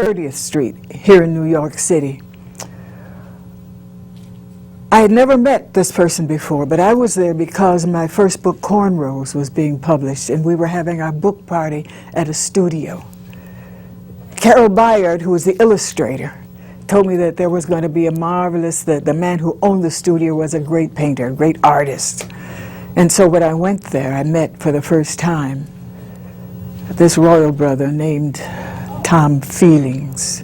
30th Street here in New York City. I had never met this person before, but I was there because my first book, Cornrows, was being published, and we were having our book party at a studio. Carol Bayard, who was the illustrator, told me that there was going to be a marvelous, that the man who owned the studio was a great painter, a great artist. And so when I went there, I met for the first time this royal brother named Tom Feelings.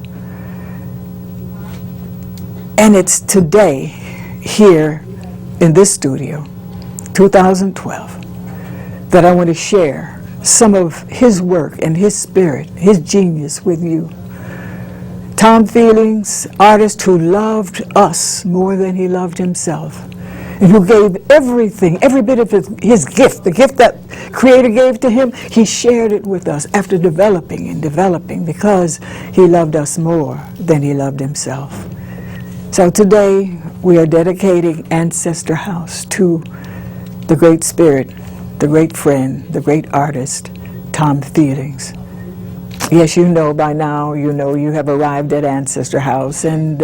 And it's today, here in this studio, 2012, that I want to share some of his work and his spirit, his genius with you. Tom Feelings, artist who loved us more than he loved himself, and who gave everything, every bit of his gift, the gift that Creator gave to him, he shared it with us after developing and developing, because he loved us more than he loved himself. So today we are dedicating Ancestor House to the great spirit, the great friend, the great artist, Tom Feelings. Yes, you know by now, you have arrived at Ancestor House, and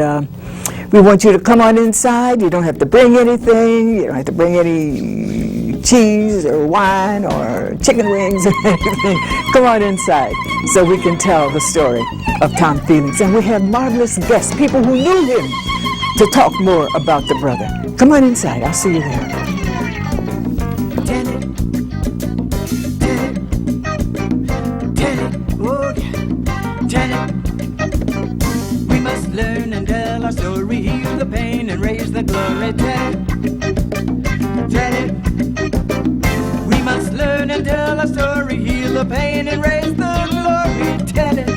we want you to come on inside. You don't have to bring anything. You don't have to bring any cheese or wine or chicken wings or anything. Come on inside so we can tell the story of Tom Feelings. And we have marvelous guests, people who knew him, to talk more about the brother. Come on inside. I'll see you there. We must learn and tell our story, heal the pain and raise the glory. Tell it. We must learn and tell our story, heal the pain and raise the glory. Tell it.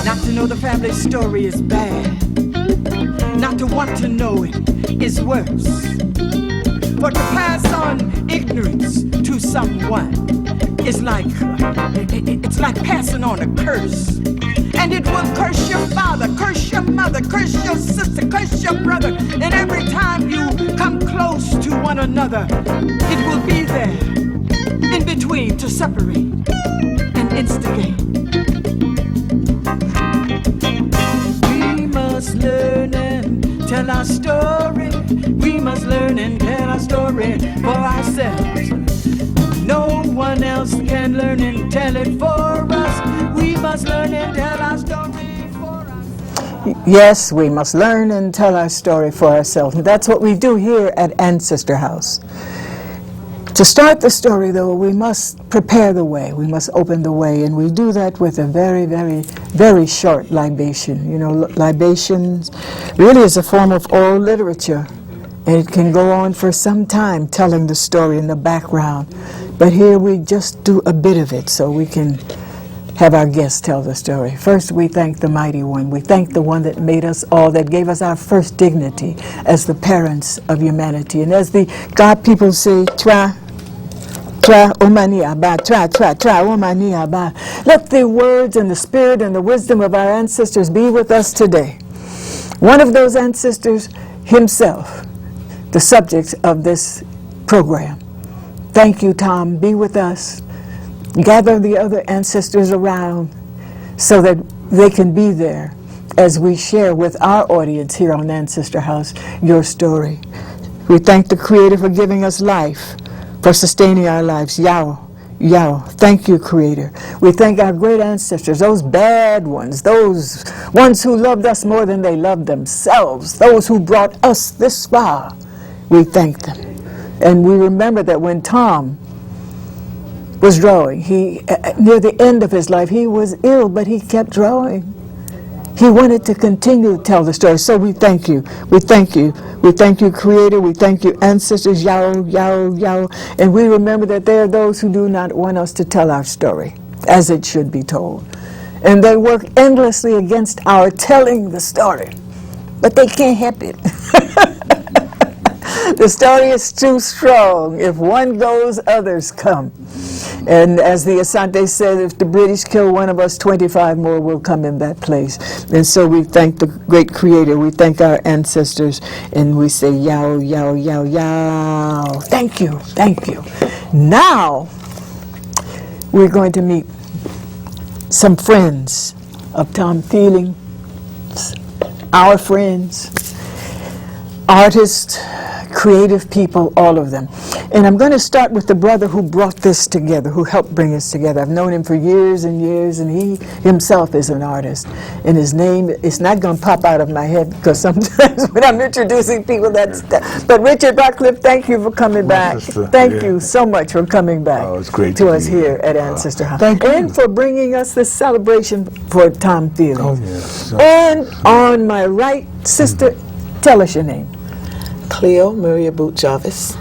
Not to know the family story is bad. Not to want to know it is worse. But to pass on ignorance to someone is like passing on a curse. And it will curse your father, curse your mother, curse your sister, curse your brother. And every time you come close to one another, it will be there in between to separate and instigate. We must learn and tell our story. We must learn and tell our story for ourselves. No one else can learn and tell it for us. We must learn and tell our story for ourselves. Yes, we must learn and tell our story for ourselves. And that's what we do here at Ancestor House. To start the story, though, we must prepare the way. We must open the way. And we do that with a very, very, very short libation. You know, libations really is a form of oral literature. And it can go on for some time telling the story in the background. But here we just do a bit of it so we can have our guests tell the story. First, we thank the Mighty One. We thank the one that made us all, that gave us our first dignity as the parents of humanity. And as the God people say, Tra omani aba, tra omani aba. Let the words and the spirit and the wisdom of our ancestors be with us today. One of those ancestors himself, the subject of this program. Thank you, Tom. Be with us. Gather the other ancestors around so that they can be there as we share with our audience here on Ancestor House your story. We thank the Creator for giving us life, for sustaining our lives. Yao. Thank you, Creator. We thank our great ancestors, those bad ones, those ones who loved us more than they loved themselves, those who brought us this far. We thank them. And we remember that when Tom was drawing, near the end of his life, he was ill, but he kept drawing. He wanted to continue to tell the story. So we thank you. We thank you. We thank you, Creator. We thank you, ancestors. Yao. And we remember that there are those who do not want us to tell our story as it should be told. And they work endlessly against our telling the story. But they can't help it. The story is too strong. If one goes, others come. And as the Asante said, if the British kill one of us, 25 more will come in that place. And so we thank the great Creator. We thank our ancestors. And we say, Yao. Thank you. Now, we're going to meet some friends of Tom Feelings, our friends, artists, creative people, all of them. And I'm going to start with the brother who brought this together, who helped bring us together. I've known him for years and years, and he himself is an artist. And his name is not going to pop out of my head, because sometimes when I'm introducing people, that's that. But Richard Barcliffe, thank you for coming back. Thank you so much for coming back it's great to us here at Ancestor House. And for bringing us this celebration for Tom Feelings. Yes. And on my right, sister, tell us your name. Cleo Maria Boot Jarvis.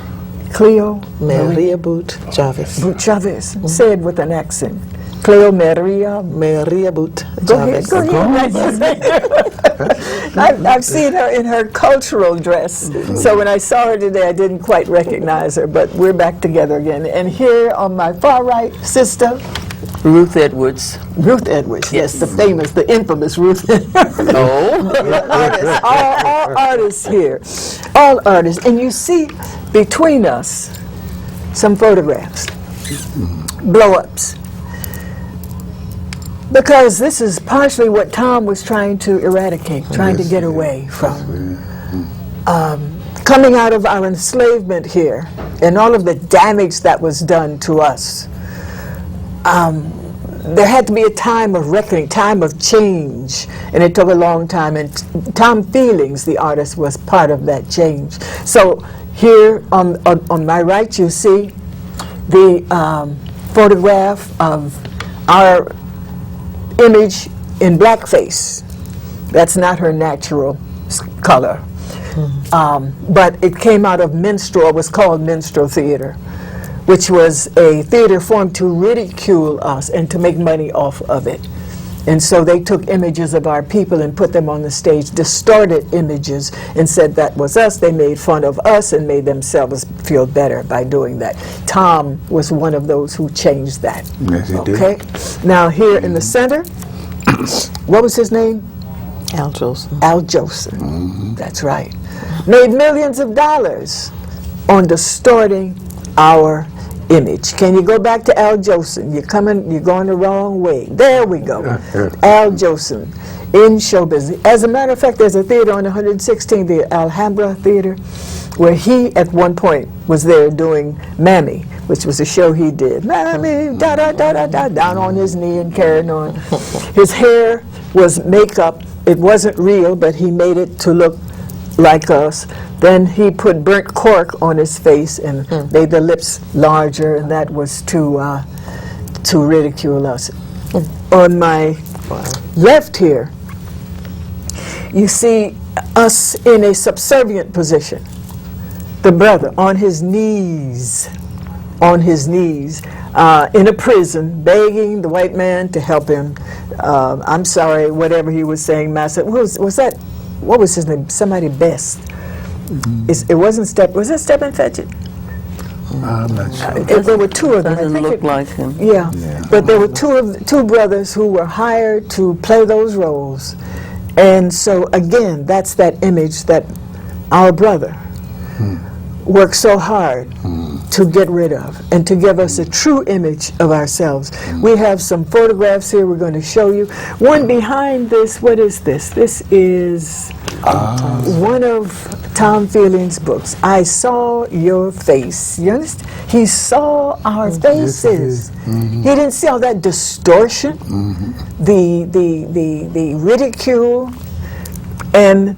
Cleo Maria Boot Jarvis. Boot Chavez. Say it with an accent. Cleo Maria. Maria Boot Go ahead. Jarvis. Go ahead. I've seen her in her cultural dress. So when I saw her today, I didn't quite recognize her, but we're back together again. And here on my far right, sister, Ruth Edwards. Ruth Edwards. Yes, the famous, the infamous Ruth Edwards. No. Artists, all artists here. All artists. And you see between us some photographs, blow-ups. Because this is partially what Tom was trying to eradicate, trying to get away from. Coming out of our enslavement here and all of the damage that was done to us. There had to be a time of reckoning, time of change, and it took a long time. And Tom Feelings, the artist, was part of that change. So here on my right, you see the photograph of our image in blackface. That's not her natural color, but it came out of minstrel. It was called minstrel theater, which was a theater formed to ridicule us and to make money off of it. And so they took images of our people and put them on the stage, distorted images, and said that was us. They made fun of us and made themselves feel better by doing that. Tom was one of those who changed that. Yes, he did. Okay? Now here in the center, what was his name? Al Jolson. Al Jolson. That's right. Made millions of dollars on distorting our image. Can you go back to Al Jolson? You're going the wrong way. There we go. Al Jolson in show business. As a matter of fact, there's a theater on 116th, the Alhambra Theater, where he at one point was there doing Mammy, which was a show he did. Mammy, da da da da da, down on his knee and carrying on. His hair was makeup. It wasn't real, but he made it to look like us. Then he put burnt cork on his face and made the lips larger, and that was to ridicule us. On my left here, you see us in a subservient position. The brother on his knees, in a prison, begging the white man to help him. I'm sorry, whatever he was saying, Master. What was his name? Somebody Best. It wasn't was it Step and Fetch It? I'm not sure. There were two of them. Doesn't look like him. Yeah, but there were two brothers who were hired to play those roles. And so again, that's that image that our brother worked so hard to get rid of and to give us a true image of ourselves. We have some photographs here we're going to show you. One behind this, what is this? This is one of Tom Feelings' books. I Saw Your Face. You understand? He saw our faces. He didn't see all that distortion, the ridicule, and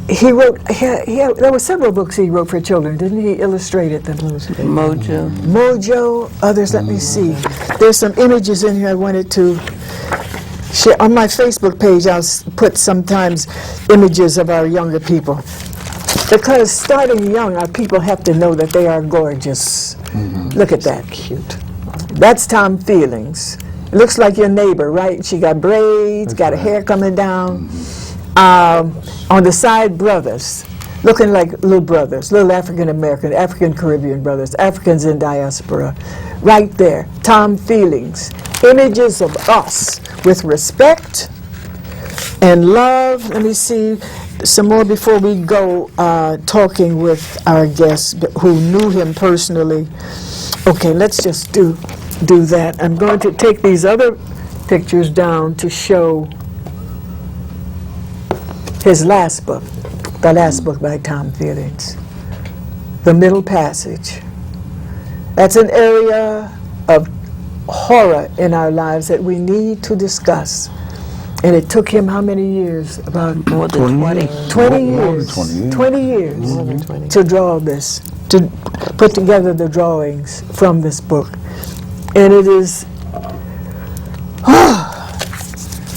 he wrote, there were several books he wrote for children, didn't he? Illustrated them. Mojo, others, let me see. There's some images in here I wanted to share. On my Facebook page, I'll put sometimes images of our younger people. Because starting young, our people have to know that they are gorgeous. Look at that. Cute. That's Tom Feelings. It looks like your neighbor, right? She got braids, got a hair coming down. On the side, brothers, looking like little brothers, little African-American, African-Caribbean brothers, Africans in diaspora. Right there, Tom Feelings, images of us with respect and love. Let me see some more before we go talking with our guests who knew him personally. Okay, let's just do that. I'm going to take these other pictures down to show his last book, the last book by Tom Fieldings, The Middle Passage. That's an area of horror in our lives that we need to discuss. And it took him how many years? About More than 20. 20 More than years. 20 years. 20 years More than 20. to draw this, to put together the drawings from this book. And it is,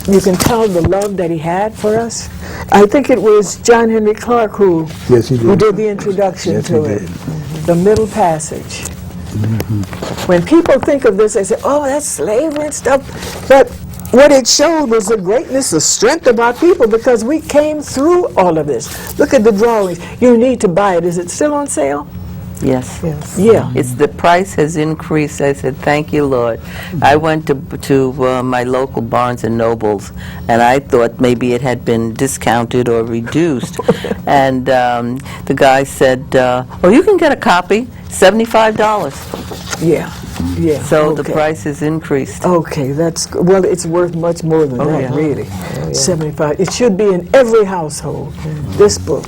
you can tell the love that he had for us. I think it was John Henry Clark who Yes, he did. who did the introduction Yes, to he it. did. The Middle Passage. When people think of this, they say, oh, that's slavery and stuff. But what it showed was the greatness, the strength of our people, because we came through all of this. Look at the drawings. You need to buy it. Is it still on sale? Yes. Yes. Yeah. It's the price has increased. I said, "Thank you, Lord." I went to my local Barnes and Nobles, and I thought maybe it had been discounted or reduced. And the guy said, "Oh, you can get a copy, $75." Yeah. Yeah. So the okay. price has increased. Okay, that's good. Well, it's worth much more than that, yeah. really. 75. It should be in every household. This book,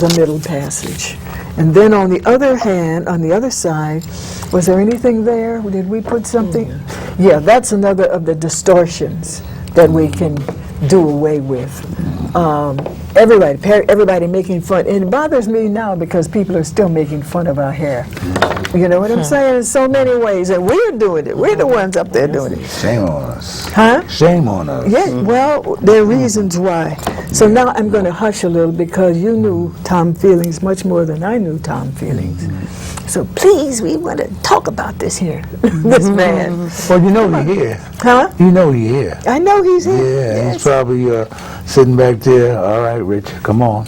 The Middle Passage. And then on the other hand, on the other side, was there anything there? Did we put something? Yeah, that's another of the distortions that we can do away with. Everybody making fun. And it bothers me now because people are still making fun of our hair. You know what I'm saying? In so many ways. And we're doing it. We're the ones up there doing it. Shame on us. Huh? Shame on us. Yeah, well, there are reasons why. So now I'm going to hush a little because you knew Tom Fieldings much more than I knew Tom Fieldings. So please, we want to talk about this here, this man. Well, you know he here. Huh? You know he here. I know he's here. Yeah, Yes. he's probably sitting back there. All right, Rich, come on.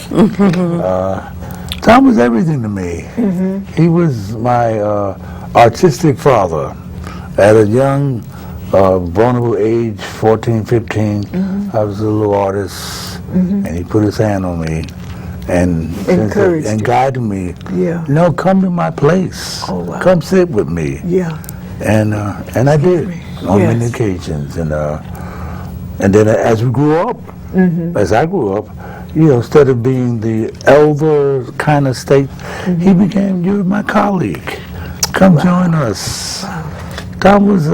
Tom was everything to me. He was my artistic father. At a young, vulnerable age, 14, 15, I was a little artist, and he put his hand on me and Encouraged and you. guided me. Yeah. No, come to my place. Oh, wow. Come sit with me. Yeah. And I did on Yes. many occasions. And then as we grew up, as I grew up, instead of being the elder kind of state, he became, you're my colleague. Come join us. Tom was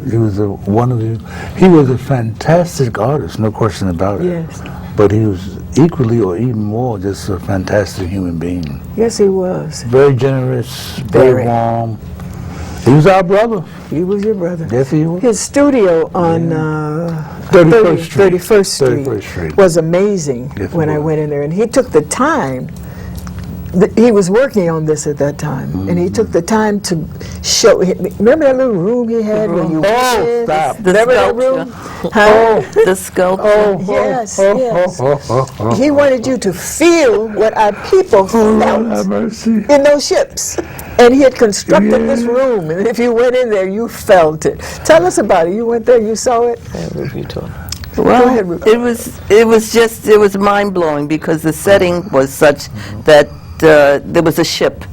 he was a fantastic artist, no question about it. Yes. But he was equally or even more just a fantastic human being. Yes, he was. Very generous, Very. very warm. He was our brother. He was your brother. Yes, he was. His studio on 31st Street. 31st Street 31st Street. was amazing Yes, it when I was. went in there. And he took the time. He was working on this at that time. And he took the time to show. Remember that little room he had where you went in? stop. The Remember that sculpture. room? Huh? The sculpture. Yes, yes. He wanted you to feel what our people Lord have felt mercy. in those ships. And he had constructed this Yeah. room, and if you went in there, you felt it. Tell us about it. You went there, you saw it. Review tour. Well, ahead, Ruth. it was mind blowing because the setting was such that there was a ship,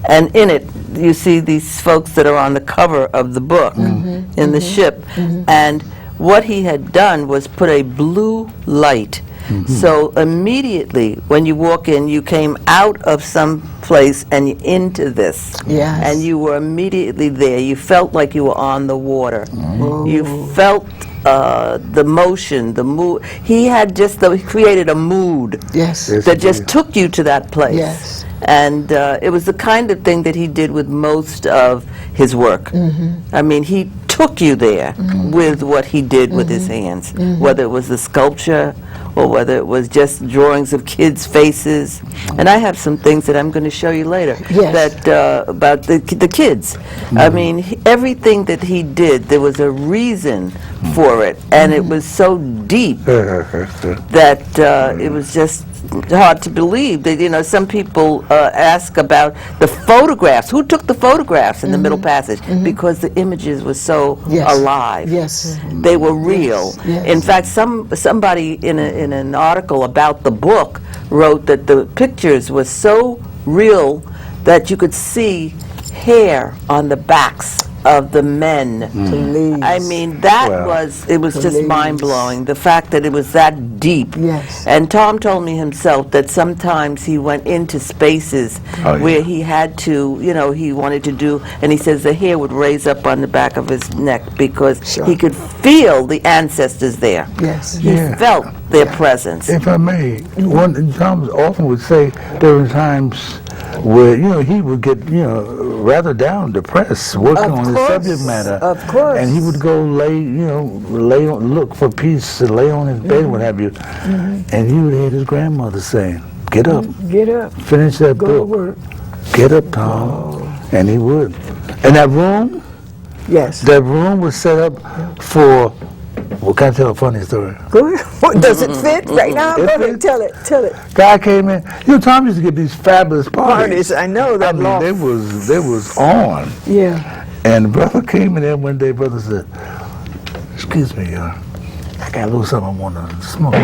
and in it you see these folks that are on the cover of the book in the ship, and what he had done was put a blue light. So immediately when you walk in, you came out of some place and into this. Yes. And you were immediately there. You felt like you were on the water. You felt the motion, the mood. He had he created a mood Yes. Yes. that just took you to that place. Yes. And it was the kind of thing that he did with most of his work. I mean, he took you there with what he did with his hands, whether it was the sculpture or whether it was just drawings of kids' faces. And I have some things that I'm going to show you later Yes. that about the kids. I mean, everything that he did, there was a reason for it, and it was so deep that it was just hard to believe. That some people ask about the photographs. Who took the photographs in the Middle Passage? Because the images were so Yes. alive. Yes. They were real. Yes. In fact, somebody in an article about the book wrote that the pictures were so real that you could see hair on the backs of the men. Please. I mean, that Well, it was just please. mind-blowing, the fact that it was that deep. Yes. And Tom told me himself that sometimes he went into spaces Oh, yeah. where he had to, he wanted to do, and he says the hair would raise up on the back of his neck because Sure. he could feel the ancestors there. Yes. He Yeah. felt their presence. If I may, Tom often would say there were times where, he would get, rather down, depressed, working Of on his course, subject matter. of course. And he would go look for peace, to lay on his bed, what have you. And he would hear his grandmother saying, "Get up, Get up. finish that Go to book. work. Get up, Tom." And he would. And that room was set up for, well, can I tell a funny story? Go ahead. Does it fit right now? It Go ahead, fits. tell it. Guy came in. Tom used to give these fabulous parties. Parties, I know that. I mean, they was on. Yeah. And the brother came in there one day. Brother said, "Excuse me, I got a little something I want to smoke.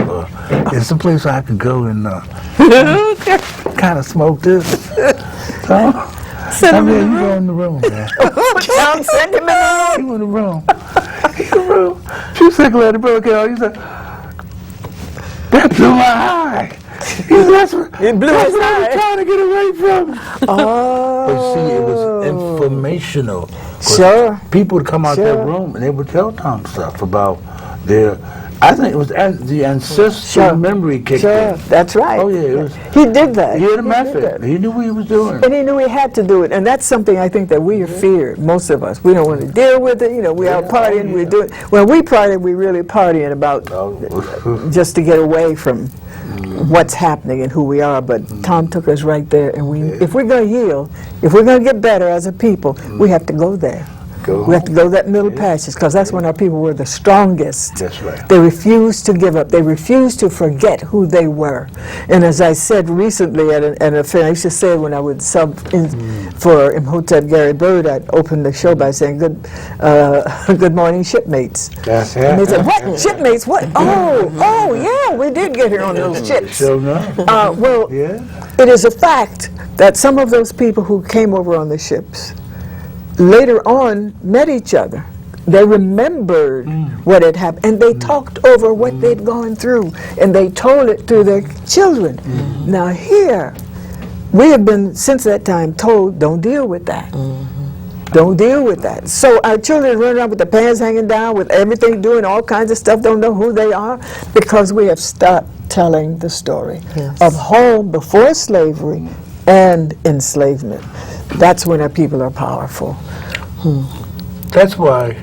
Is some place I can go and kind of smoke this?" Tom, you go in the room, man. Tom, send him in the room. He in the room. He in the room. A few seconds later, the brother came out. He said, "That blew my eye." He said, It blew "That's his what I was eye. trying to get away from." Oh. But see, it was informational. 'Cause Sure. People would come out Sure. that room and they would tell Tom stuff about their. I think it was the ancestral memory kicked Sure, in. that's right. Oh yeah, it was. He did that. He had a did method. that. He knew what he was doing. And he knew he had to do it, and that's something I think that we fear, most of us. We don't want to deal with it. We are partying. We do it. When we party, we really partying about just to get away from what's happening and who we are. But Tom took us right there, and if we're going to heal, if we're going to get better as a people, we have to go there. We have to go that middle passage, because that's when our people were the strongest. That's right. They refused to give up. They refused to forget who they were. And as I said recently at an affair, I used to say when I would sub in for Imhotep Gary Bird, I'd open the show by saying, good morning, shipmates. That's And they said, what? Shipmates? What? Oh, yeah, we did get here on those ships. So enough. Well, Yeah. it is a fact that some of those people who came over on the ships later on met each other. They remembered what had happened, and they talked over what they'd gone through, and they told it to their children. Now here, we have been, since that time, told, don't deal with that. Don't deal with that. So our children run around with their pants hanging down, with everything, doing all kinds of stuff, don't know who they are, because we have stopped telling the story of home before slavery and enslavement. That's when our people are powerful. That's why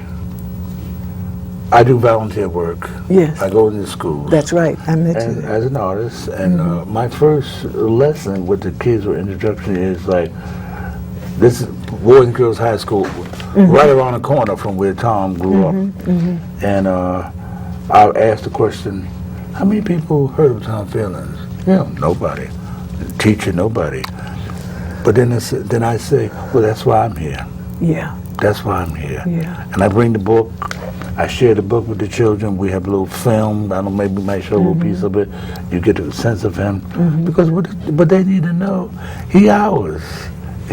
I do volunteer work. Yes. I go into schools. That's right. I met you And there. as an artist, and my first lesson with the kids or introduction is like, this is Boys and Girls High School, right around the corner from where Tom grew up. And I asked the question, how many people heard of Tom Feelings? Nobody. Teacher, nobody. But then I say, well, that's why I'm here. Yeah. That's why I'm here. Yeah. And I bring the book. I share the book with the children. We have a little film. I don't know, maybe we might show a little piece of it. You get a sense of him. Because but they need to know, he ours.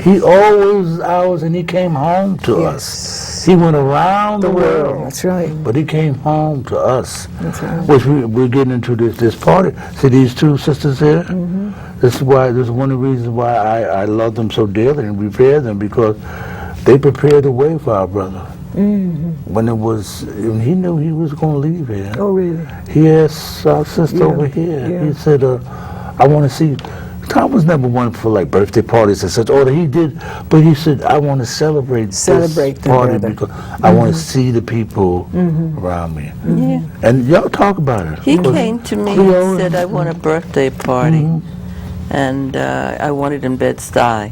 He always was ours, and he came home to us. He went around the world. That's right. But he came home to us. That's right. Which we're getting into this party. See these two sisters here? This is one of the reasons why I love them so dearly and revere them, because they prepared the way for our brother. When he knew he was going to leave here. Oh, really? He asked our sister over here. Yeah. He said, I want to see. Tom was never one for like birthday parties and such. Or he did, but he said, I want to celebrate this party together. because I want to see the people around me. Yeah. And y'all talk about it. He came to me and said, I want a birthday party, and I want it in Bed-Stuy.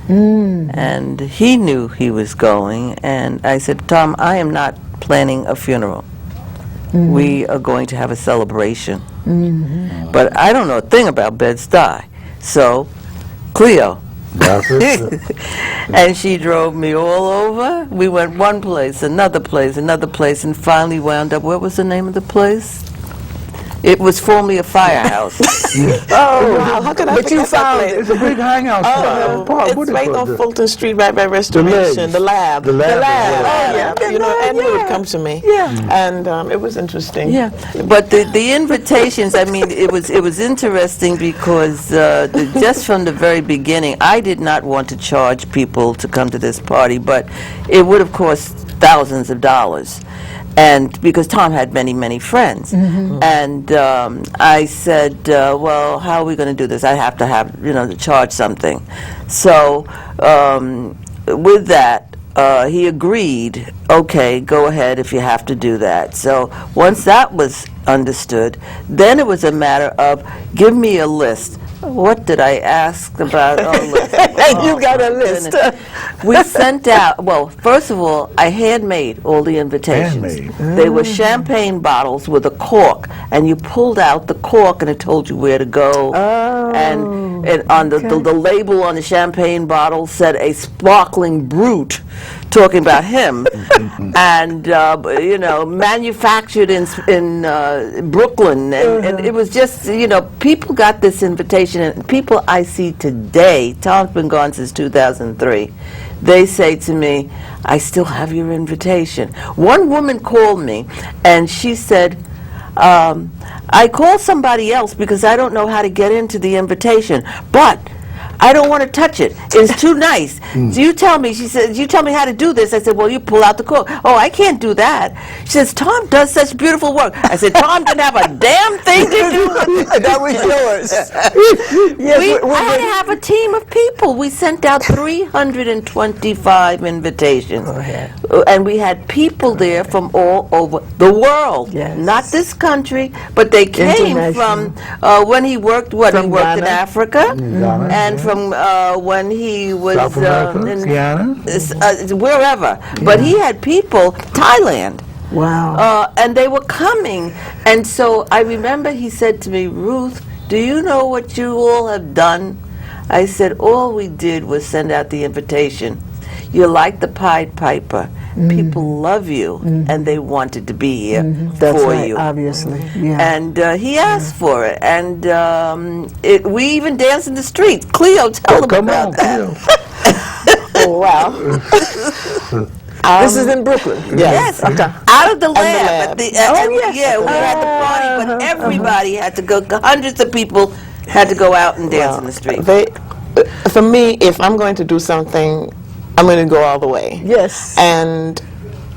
And he knew he was going, and I said, Tom, I am not planning a funeral. We are going to have a celebration. But I don't know a thing about Bed-Stuy. So, Cleo. And she drove me all over. We went one place, another place, and finally wound up, what was the name of the place? It was formerly a firehouse. Oh, wow. How could I But you forget that found place? It's a big hangout spot. Park. It's What is right it on called? Fulton Street, right by Restoration. Legs. The lab. The lab. Oh, yeah. You know, I knew it would yeah. come to me. Yeah. And it was interesting. Yeah, but the invitations, I mean, it was interesting because just from the very beginning, I did not want to charge people to come to this party, but it would have cost thousands of dollars. And because Tom had many, many friends. And I said, well, how are we going to do this? I have to have, to charge something. So with that, he agreed, okay, go ahead if you have to do that. So once that was understood, then it was a matter of, give me a list. What did I ask about a list? You got a list. We sent out, well, first of all, I handmade all the invitations. Handmade. They were champagne bottles with a cork, and you pulled out the cork and it told you where to go. And on the label on the champagne bottle said a sparkling brute, talking about him. And, manufactured in Brooklyn. And it was just, people got this invitation, and people I see today, Tom's been gone since 2003, they say to me, I still have your invitation. One woman called me, and she said, I called somebody else because I don't know how to get into the invitation, but I don't want to touch it. It's too nice. So you tell me, she said, you tell me how to do this. I said, well, you pull out the cork. Oh, I can't do that. She says, Tom does such beautiful work. I said, Tom didn't have a damn thing to do with it. That was yours. I had to have a team of people. We sent out 325 invitations. And we had people there from all over the world. Yes. Not this country, but they came from when he worked, he worked in Ghana. Africa, Ghana, and from when he was South America, Guyana. wherever. But he had people, Thailand. Wow. And they were coming. And so I remember he said to me, Ruth, do you know what you all have done? I said, all we did was send out the invitation. You're like the Pied Piper. People love you, and they wanted to be here That's for right, you. obviously. Yeah. And he asked for it. And we even danced in the street. Cleo, tell them Come about on, that. Cleo. Oh, wow. This is in Brooklyn. Yes, out of the lab. lab. We had the party, but everybody had to go. Hundreds of people had to go out and dance in the street. For me, if I'm going to do something, I'm going to go all the way. Yes. And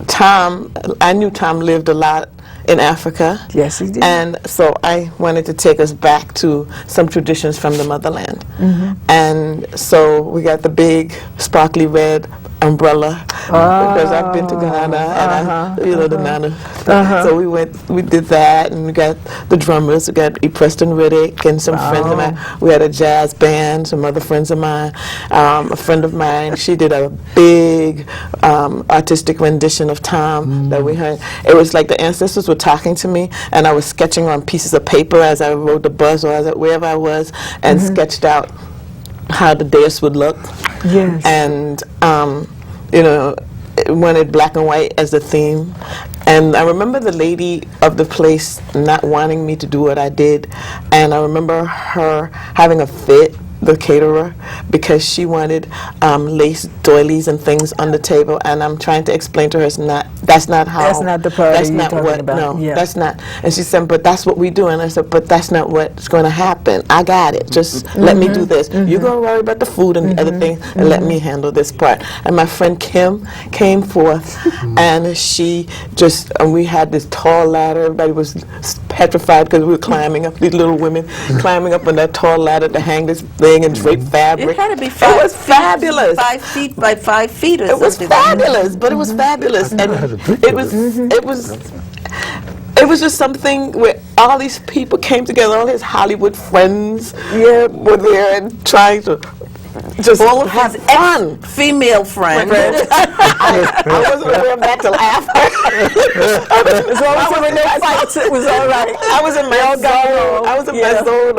Tom, I knew Tom lived a lot in Africa. Yes, he did. And so I wanted to take us back to some traditions from the motherland. And so we got the big sparkly red umbrella because I've been to Ghana and the Nana. So we did that, and we got the drummers. We got E. Preston Riddick and some friends of mine. We had a jazz band, some other friends of mine. A friend of mine, she did a big artistic rendition of Tom that we heard. It was like the ancestors were talking to me, and I was sketching on pieces of paper as I rode the bus or wherever I was, and sketched out how the dais would look. Yes. And wanted black and white as the theme. And I remember the lady of the place not wanting me to do what I did, and I remember her having a fit, the caterer, because she wanted lace doilies and things on the table, and I'm trying to explain to her that's not how. That's not the party That's you're not talking what. about. No, Yeah. that's not. And she said, but that's what we do. And I said, but that's not what's going to happen. I got it. Just let me do this. You go worry about the food and the other things, and let me handle this part. And my friend Kim came forth, and she just, and we had this tall ladder. Everybody was petrified because we were climbing up, these little women climbing up on that tall ladder to hang this thing and drape fabric. It had to be It was fabulous. 5 feet by 5 feet or It was something. like that. fabulous, but it was fabulous, and it was just something where all these people came together. All his Hollywood friends, were there and trying to just All of have his fun. female friends. I wasn't aware of that till after. As long as there were no fights, it was all right. I was in my zone. I was in my zone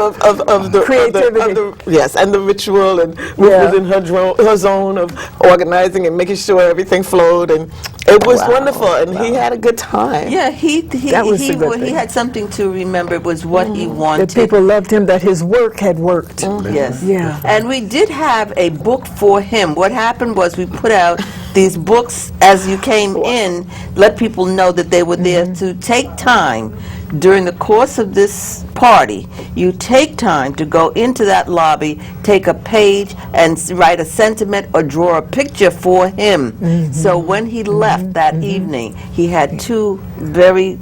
of the Creativity. Yes, and the ritual, and Ruth was in her zone of organizing and making sure everything flowed, and It was wonderful, and he had a good time. Yeah, he That was the good he thing. had something to remember. It was what he wanted. That people loved him, that his work had worked. Yes. Yeah. And we did have a book for him. What happened was we put out these books as you came in, let people know that they were there to take time during the course of this party. You take time to go into that lobby, take a page, and write a sentiment or draw a picture for him. So when he left that evening, he had 2 very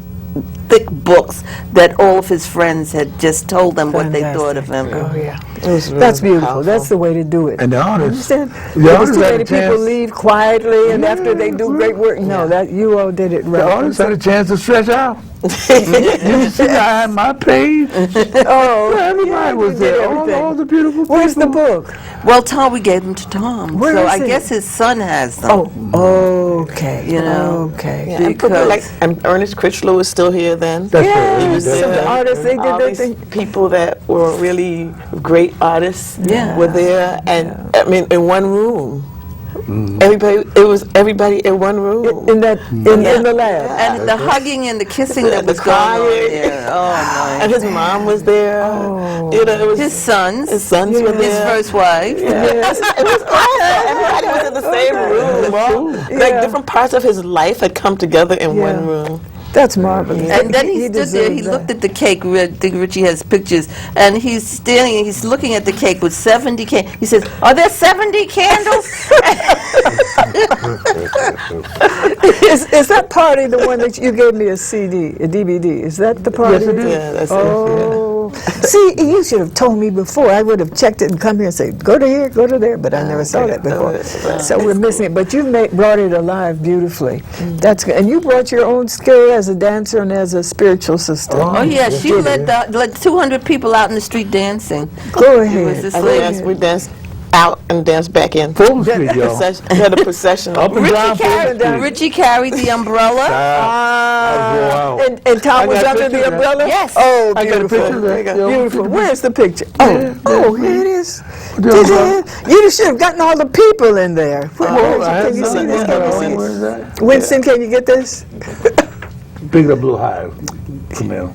thick books that all of his friends had just told them what they thought of him. Oh, yeah. It was really That's beautiful. powerful. That's the way to do it. And the artists, Understand? the Because artists too had many a people chance. leave quietly, and after they do great work, no, that you all did it The right. artists had a chance to stretch out. You see, I had my page. Oh, Everybody was you did there. everything. All the beautiful Where's the people. book? Well, Tom, we gave them to Tom. Where so is I it? guess his son has them. Oh, okay. You know. Okay. Yeah, and people like Ernest Critchlow was still here then. That's Yeah, right. He was some there. of the artists, they did All their these thing. people that were really great artists Yeah. were there, and I mean, in one room. Everybody in one room. In that, in the lab. And the hugging and the kissing that The was going on crying. there. Oh, And my. his mom was there. You know, it was His sons. his sons were His there. first wife. Yes. It was awesome. Everybody was in the same room. Like Yeah. different parts of his life had come together in Yeah. one room. That's marvelous. And then he stood there, he deserved looked that. at the cake, I think Richie has pictures, and he's standing and he's looking at the cake with 70 candles. He says, "Are there 70 candles?" Is that party the one that you gave me a CD, a DVD? Is that the party? Yes, it is. Yeah, that's Oh, see, you should have told me before. I would have checked it and come here and say, go to here, go to there, but I never saw that before. So we're missing it. But you brought it alive beautifully. That's good. And you brought your own skill as a dancer and as a spiritual sister. Oh, yeah, she led 200 people out in the street dancing. Go It was ahead. this I lady. danced, we danced out and danced back in. Full Street, y'all. We had a procession. Up and down Full Street. Richie carried the umbrella. Wow. And Tom I was got under the pictures of that. umbrella? Yes. Oh, I got a beautiful. picture of that. Beautiful. Where's the picture? Oh, here it is. Yeah. You should have gotten all the people in there. Oh, I Can had you see something. this? Can you see Where this? is that? Winston, can you get this? Pick it up a little higher, Camille.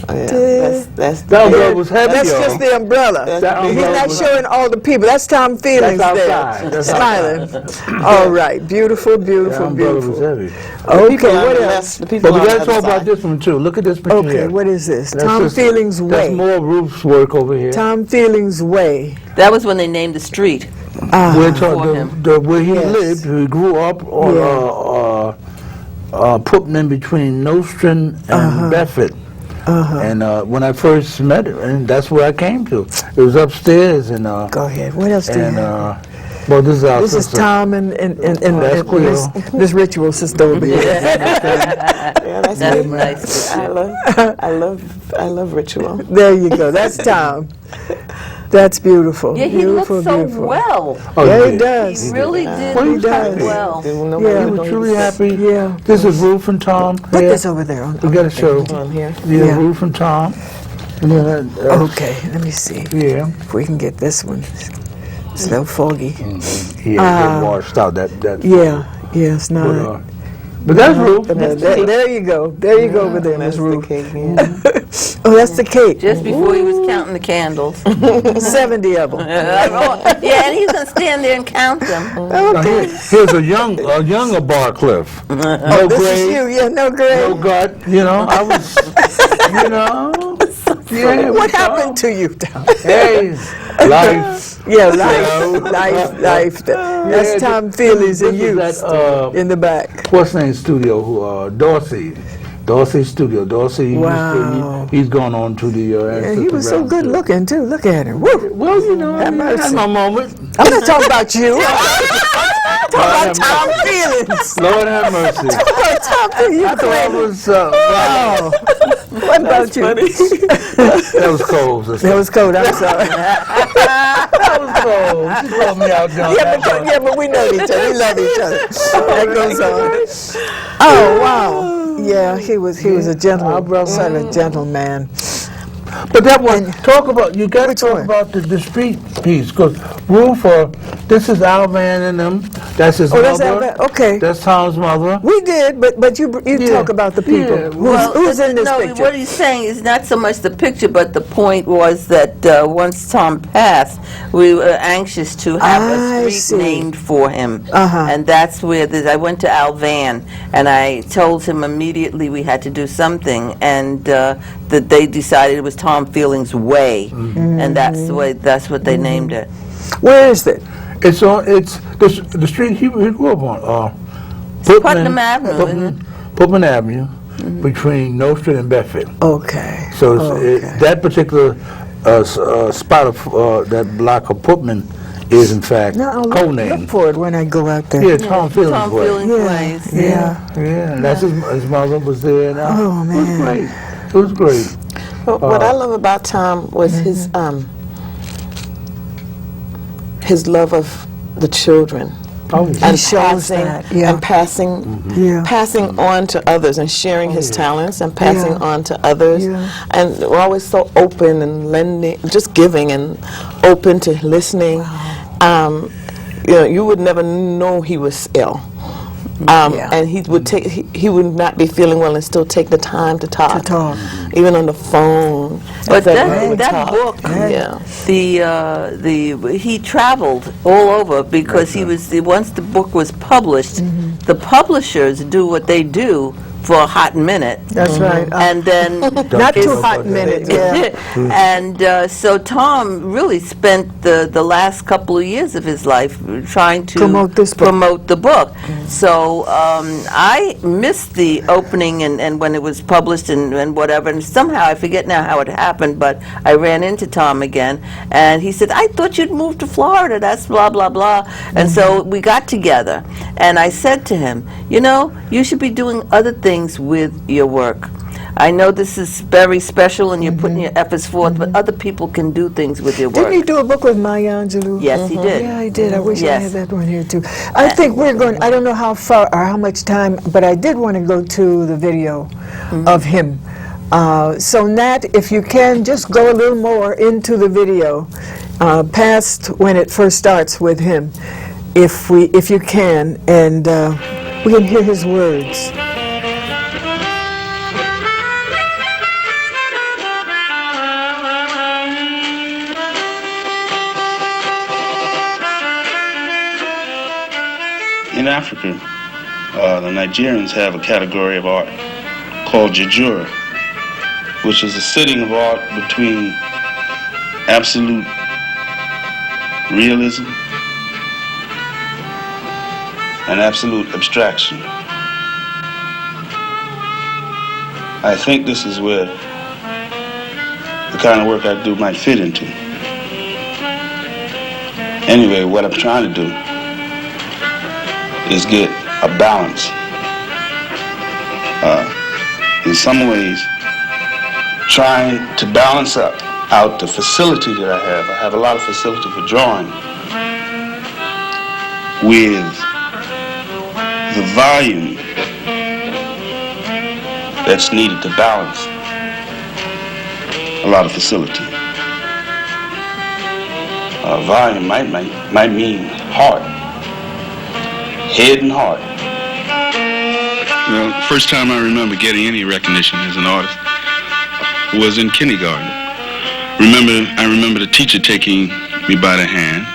That's That umbrella was heavy, That's y'all. just the umbrella. That He's umbrella not was- showing all the people. That's Tom Feelings That's there, outside. That's smiling. All right, beautiful, That beautiful, umbrella was beautiful. heavy. Okay, what else? The people But we on got the to talk other about side. this one too. Look at this picture Okay, here. what is this? That's Tom just- Feelings That's Way. more Ruth's work over here. Tom Feelings Way. That was when they named the street. Where, For him. where he Yes. lived, he grew up on Putnam between Nostrand and Bedford. And when I first met him, and that's where I came to. It was upstairs, and Go ahead. What else do you and have? well, this is our This is sister. Tom and That's cool. this ritual sister over here. Yeah, that's That's good. nice. I love ritual. There you go. That's Tom. That's beautiful. Yeah, he looked beautiful, so beautiful. well. Oh, Yeah, he he did. does. He really did Well, he look does. well. Yeah. He was truly happy. Yeah. This is Ruth and Tom. Put here. this over there. We got to show. on here. Yeah, Yeah. Ruth and Tom. And then, Okay, let me see yeah. if we can get this one. It's a little foggy. He had washed out that. Yeah, it's But, not. but that's Ruth. There you go. There you go over there, Miss That's the Ruth. cake. Yeah. Oh, that's the cake. Just before he was counting the candles. 70 of them. Yeah, and he's going to stand there and count them. Now, here's a younger Barcliff. No This is grade, you. Yeah, no no grade. gut. You know, I was. You know. Yeah, What happened to you, Tom? Hey, life. Yeah, life. That's Yeah, Tom Feelings and this you is that, in the back. what's name studio? Who? Dorsey Studio. Dorsey. Wow. He's gone on to the. And he was so Ancestor good House. looking too. Look at him. Woo. Well, you know, Have I mercy. had my moment. I'm not talking about you. I'm talking about Tom Feelings. Lord have mercy. Tom Feelings. I thought I was. Oh. What about you? That was cold. Sister. That was cold. I'm sorry. That was cold. She brought me out down Yeah, but we know each other. We love each other. That goes on. Oh wow. Yeah, he was a gentleman, a gentleman. But that one, talk about, you got to Which talk one? about the street piece, because this is Alvan and them, that's his Oh, that's mother. Alvan, okay. That's Tom's mother. We did, but you Yeah. talk about the people. Yeah. Who's in this no, picture? what he's saying is not so much the picture, but the point was that once Tom passed, we were anxious to have I a see. street named for him. Uh-huh. And that's where I went to Alvan, and I told him immediately we had to do something, and that they decided it was Tom Fielding's Way, and that's what they named it. Where is it? It's the street he grew up on. Putnam Avenue, isn't it? Putnam Avenue, between North Street and Bedford. Okay. So that particular spot of that block of Putnam is in fact Now I'll codenamed. look for it when I go out there. Yeah, Tom Fielding's Tom Way. Fielding's Yeah, Ways. yeah. Yeah, and that's his mother was there. And Oh, it was man. great. It was great. But what I love about Tom was his love of the children. Oh, yeah. He shows that, yeah. and passing Yeah. passing on to others and sharing his talents and passing Yeah. on to others. Yeah. And we're always so open and lending, just giving and open to listening. You would never know he was ill. Yeah. And he would not be feeling well and still take the time to talk. Even on the phone. But He would that talk. book, Yeah. he traveled all over because once the book was published, the publishers do what they do for a hot minute. That's right. And then Not too hot minute, yeah. and so Tom really spent the last couple of years of his life trying to promote the book. So I missed the opening and when it was published and whatever, and somehow I forget now how it happened, but I ran into Tom again, and he said, "I thought you'd moved to Florida. That's blah blah blah." And so we got together, and I said to him, you should be doing other things with your work. I know this is very special and you're putting your efforts forth, but other people can do things with your work. Didn't he do a book with Maya Angelou? Yes, he did. Yeah, he did. I wish I Yes. had that one here too. I think we're going, I don't know how far or how much time, but I did want to go to the video of him. So Nat, if you can, just go a little more into the video, past when it first starts with him, if you can, and we can hear his words. In Africa, the Nigerians have a category of art called jejura, which is a sitting of art between absolute realism and absolute abstraction. I think this is where the kind of work I do might fit into. Anyway, what I'm trying to do is get a balance. In some ways, trying to balance out the facility that I have. I have a lot of facility for drawing with the volume that's needed to balance a lot of facility. Volume might mean heart. Head and heart. Well, the first time I remember getting any recognition as an artist was in kindergarten. I remember the teacher taking me by the hand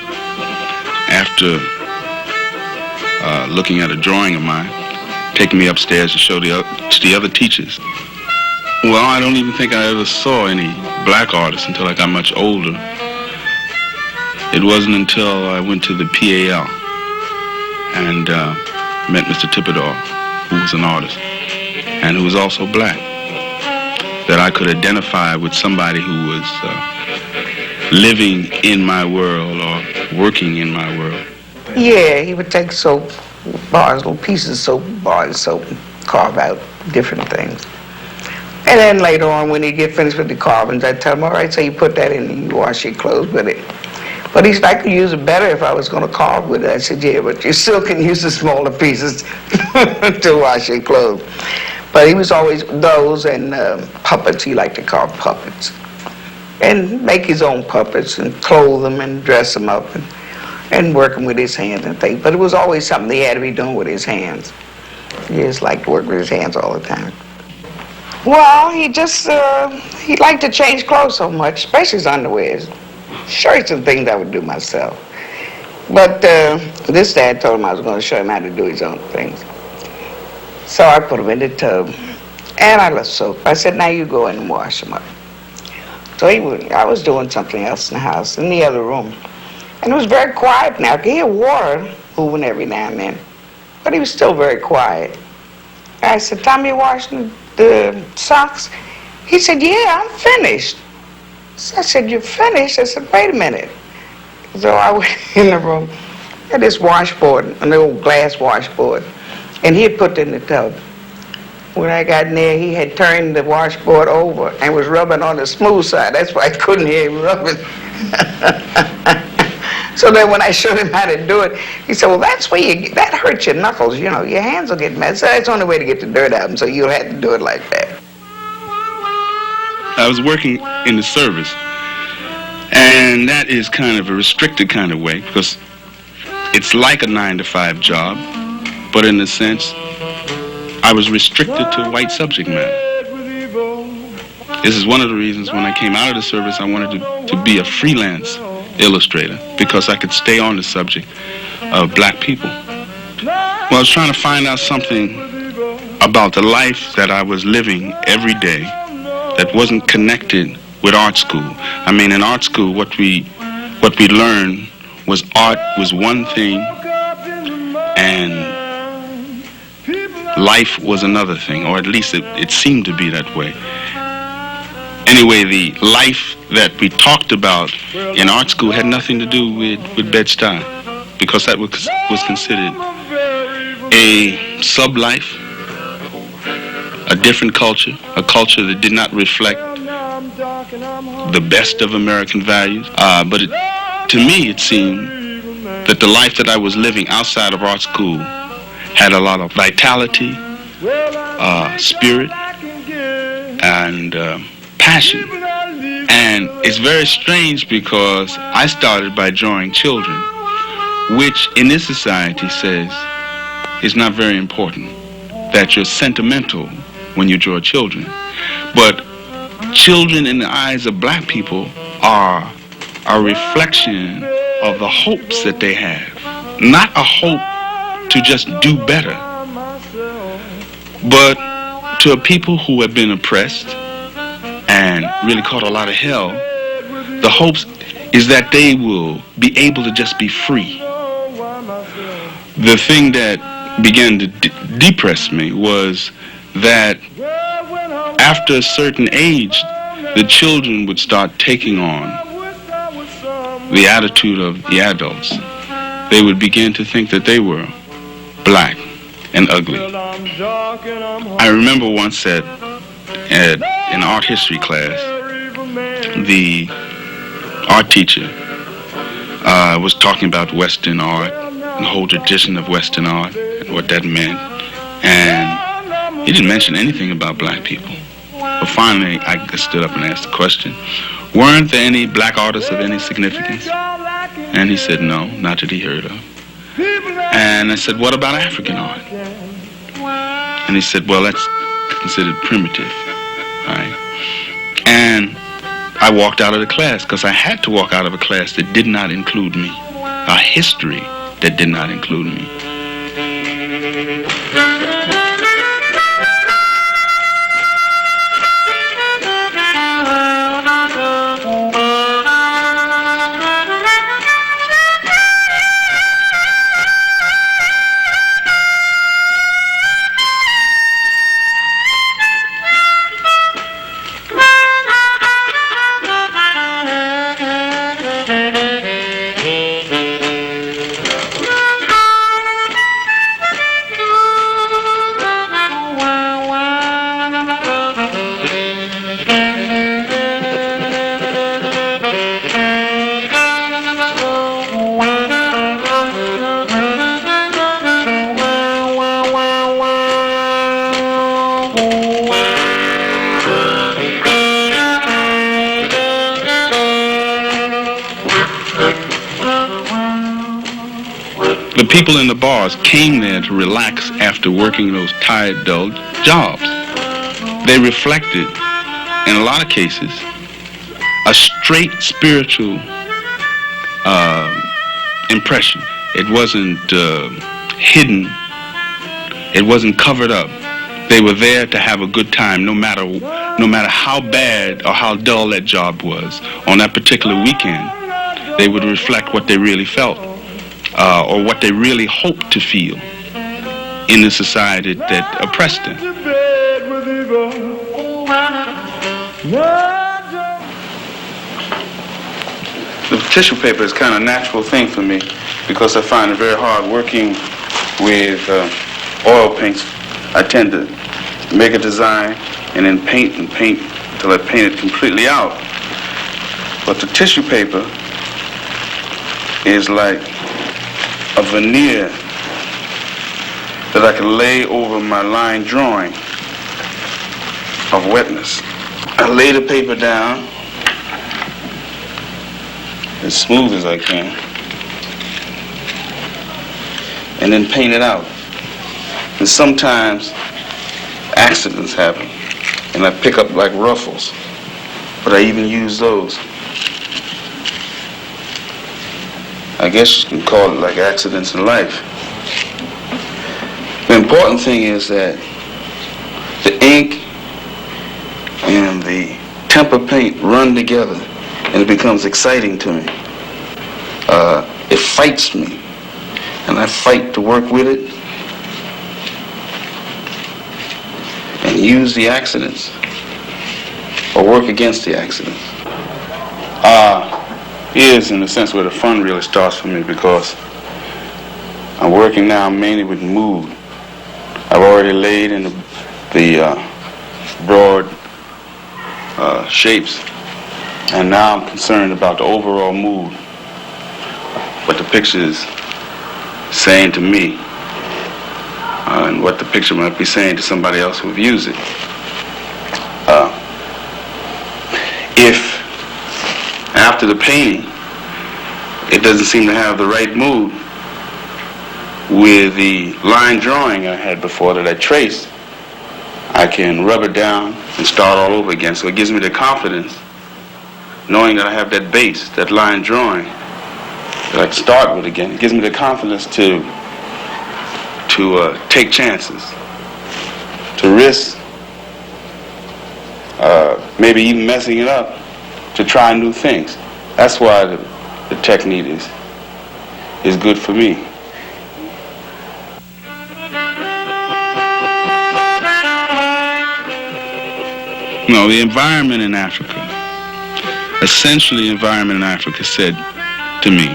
after looking at a drawing of mine, taking me upstairs to show to the other teachers. Well, I don't even think I ever saw any black artists until I got much older. It wasn't until I went to the PAL and met Mr. Thibodeau, who was an artist and who was also black, that I could identify with somebody who was living in my world or working in my world. Yeah, he would take soap bars, little pieces of soap, bars of soap, and carve out different things. And then later on, when he'd get finished with the carvings, I'd tell him, all right, so you put that in and you wash your clothes with it. But he said, I could use it better if I was going to carve with it. I said, yeah, but you still can use the smaller pieces to wash your clothes. But he was always those and puppets. He liked to carve puppets. and make his own puppets and clothe them and dress them up and work them with his hands and things. But it was always something he had to be doing with his hands. He just liked to work with his hands all the time. Well, he just, he liked to change clothes so much, especially his underwears. Shirts and things I would do myself. But this dad told him I was going to show him how to do his own things. So I put him in the tub, and I left soap. I said, now you go in and wash them up. So I was doing something else in the house, in the other room. And it was very quiet now. I could hear water moving every now and then. But he was still very quiet. I said, Tommy, you washing the socks? He said, yeah, I'm finished. So I said, you're finished? I said, wait a minute. So I went in the room, had this washboard, an old glass washboard, and he had put it in the tub. When I got in there, he had turned the washboard over and was rubbing on the smooth side. That's why I couldn't hear him rubbing. So then when I showed him how to do it, he said, well, that's where that hurts your knuckles, you know, your hands will get mad. So that's the only way to get the dirt out, and so you'll have to do it like that. I was working in the service, and that is kind of a restricted kind of way, because it's like a 9-to-5 job, but in a sense, I was restricted to white subject matter. This is one of the reasons when I came out of the service, I wanted to be a freelance illustrator, because I could stay on the subject of black people. Well, I was trying to find out something about the life that I was living every day that wasn't connected with art school. I mean, in art school, what we learned was art was one thing and life was another thing, or at least it seemed to be that way. Anyway, the life that we talked about in art school had nothing to do with Bed-Stuy, because that was considered a sub-life, a different culture, a culture that did not reflect the best of American values. But to me, it seemed that the life that I was living outside of art school had a lot of vitality, spirit, and passion. And it's very strange because I started by drawing children, which in this society says is not very important, that you're sentimental when you draw children. But children in the eyes of black people are a reflection of the hopes that they have. Not a hope to just do better, but to a people who have been oppressed and really caught a lot of hell, the hopes is that they will be able to just be free. The thing that began to depress me was that after a certain age, the children would start taking on the attitude of the adults. They would begin to think that they were black and ugly. I remember once in art history class, the art teacher was talking about Western art and the whole tradition of Western art and what that meant. And he didn't mention anything about black people. But finally, I stood up and asked the question, weren't there any black artists of any significance? And he said no, not that he heard of. And I said, what about African art? And he said, well, that's considered primitive. All right. And I walked out of the class because I had to walk out of a class that did not include me, a history that did not include me. people in the bars came there to relax after working those tired, dull jobs. They reflected, in a lot of cases, a straight spiritual impression. It wasn't hidden. It wasn't covered up. They were there to have a good time, no matter how bad or how dull that job was. On that particular weekend, they would reflect what they really felt, or what they really hoped to feel in the society that oppressed them. The tissue paper is kind of a natural thing for me because I find it very hard working with oil paints. I tend to make a design and then paint until I paint it completely out. But the tissue paper is like a veneer that I can lay over my line drawing of wetness. I lay the paper down as smooth as I can and then paint it out. And sometimes accidents happen and I pick up like ruffles, but I even use those. I guess you can call it like accidents in life. The important thing is that the ink and the temper paint run together and it becomes exciting to me. It fights me and I fight to work with it and use the accidents or work against the accidents. Is in the sense where the fun really starts for me because I'm working now mainly with mood. I've already laid in the broad shapes, and now I'm concerned about the overall mood, what the picture is saying to me, and what the picture might be saying to somebody else who views it. If after the painting it doesn't seem to have the right mood with the line drawing I had before that I traced, I can rub it down and start all over again. So it gives me the confidence, knowing that I have that base, that line drawing that I can start with again. It gives me the confidence to take chances, to risk maybe even messing it up, to try new things. That's why the technique is good for me. No, the environment in Africa, essentially the environment in Africa said to me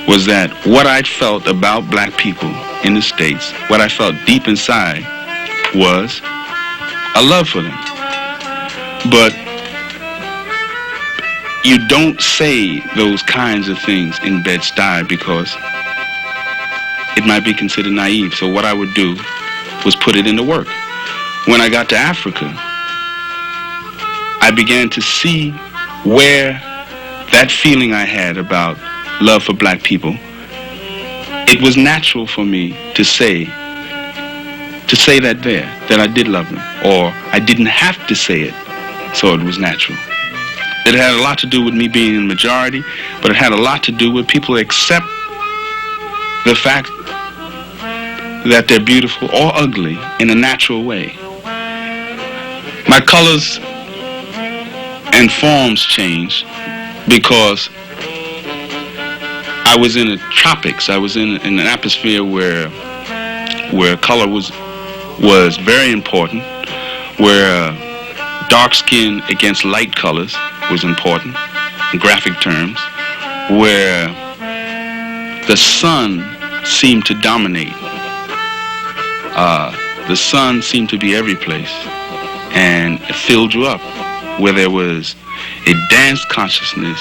was that what I felt about black people in the States, what I felt deep inside was a love for them. But you don't say those kinds of things in Bed-Stuy because it might be considered naive. So what I would do was put it into work. When I got to Africa, I began to see where that feeling I had about love for black people, it was natural for me to say that I did love them, or I didn't have to say it, so it was natural. It had a lot to do with me being in the majority, but it had a lot to do with people accept the fact that they're beautiful or ugly in a natural way. My colors and forms changed because I was in the tropics. I was in an atmosphere where color was very important, where dark skin against light colors was important in graphic terms, where the sun seemed to dominate. The sun seemed to be every place, and it filled you up, where there was a dance consciousness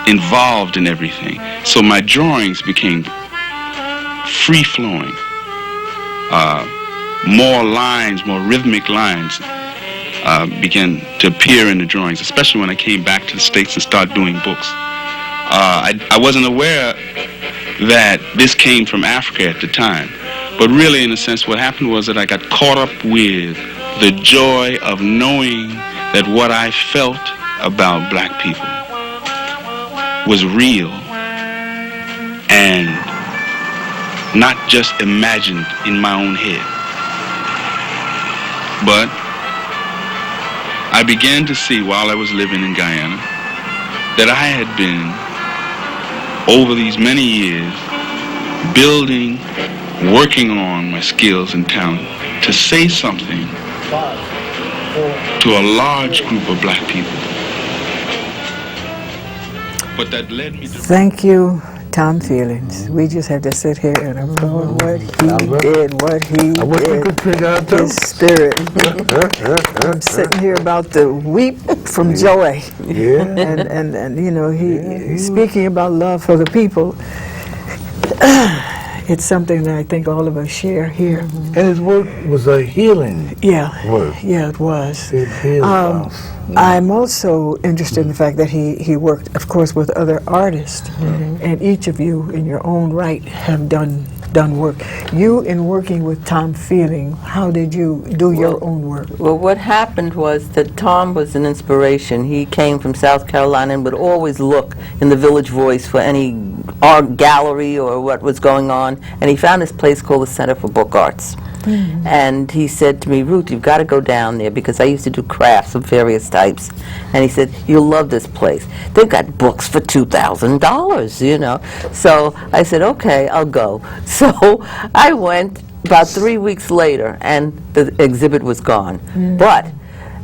involved in everything. So my drawings became free-flowing. More lines, more rhythmic lines began to appear in the drawings, especially when I came back to the States and started doing books. I wasn't aware that this came from Africa at the time. But really, in a sense, what happened was that I got caught up with the joy of knowing that what I felt about black people was real and not just imagined in my own head. But I began to see while I was living in Guyana that I had been, over these many years, building, working on my skills and talent to say something to a large group of black people. But that led me to... Thank you, Tom Feelings. We just had to sit here and applaud what he did, what he I wish we did. could figure out too. His spirit. I'm sitting here about to weep from joy. Yeah. And you know, he's speaking about love for the people. It's something that I think all of us share here. And his work was a healing work. Yeah, it was. It healed us. I'm also interested in the fact that he worked, of course, with other artists, and each of you, in your own right, have done work. You, in working with Tom Feeling, how did you do your own work? Well, what happened was that Tom was an inspiration. He came from South Carolina and would always look in the Village Voice for any art gallery or what was going on, and he found this place called the Center for Book Arts. And he said to me, Ruth, you've got to go down there, because I used to do crafts of various types. And he said, you'll love this place. They've got books for $2,000, you know. So I said, okay, I'll go. So I went about 3 weeks later, and the exhibit was gone. But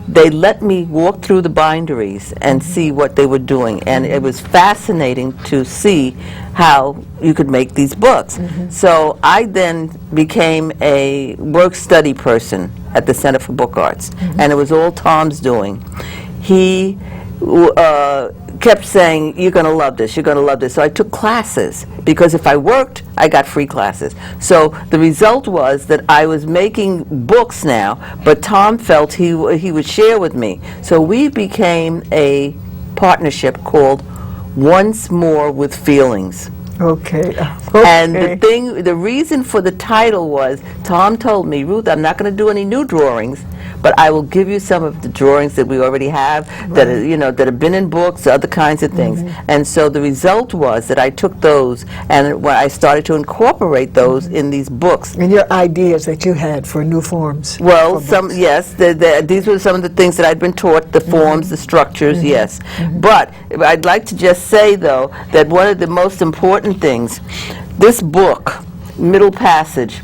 they let me walk through the binderies and see what they were doing, and it was fascinating to see how you could make these books. So I then became a work-study person at the Center for Book Arts, and it was all Tom's doing. He kept saying, you're going to love this, you're going to love this. So I took classes, because if I worked, I got free classes. So the result was that I was making books now, but Tom felt he would share with me. So we became a partnership called Once More with Feelings. Okay. And the reason for the title was, Tom told me, Ruth, I'm not going to do any new drawings, but I will give you some of the drawings that we already have, that are, you know, that have been in books, other kinds of things. And so the result was that I took those and I started to incorporate those in these books. And your ideas that you had for new forms. Well, yes, these were some of the things that I'd been taught, the forms, the structures, yes. But I'd like to just say, though, that one of the most important things, this book, Middle Passage,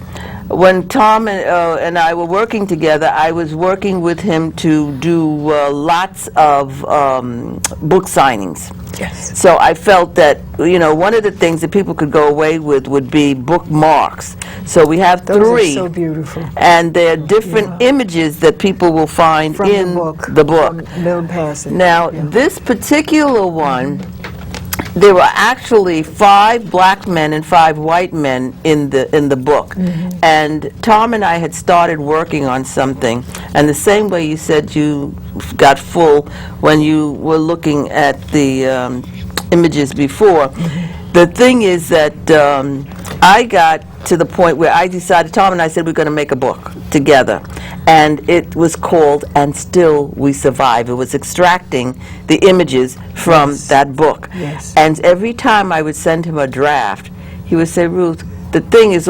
when Tom and I were working together, I was working with him to do lots of book signings. Yes. So I felt that, you know, one of the things that people could go away with would be bookmarks. So we have Those three. are so beautiful. And they're different images that people will find From in the book. From Middle Passage. Now, this particular one, there were actually 5 black men and 5 white men in the book. And Tom and I had started working on something, and the same way you said you got full when you were looking at the images before, the thing is that I got to the point where I decided, Tom and I said, we're going to make a book together. And it was called And Still We Survive. It was extracting the images from that book. Yes. And every time I would send him a draft, he would say, Ruth, the thing is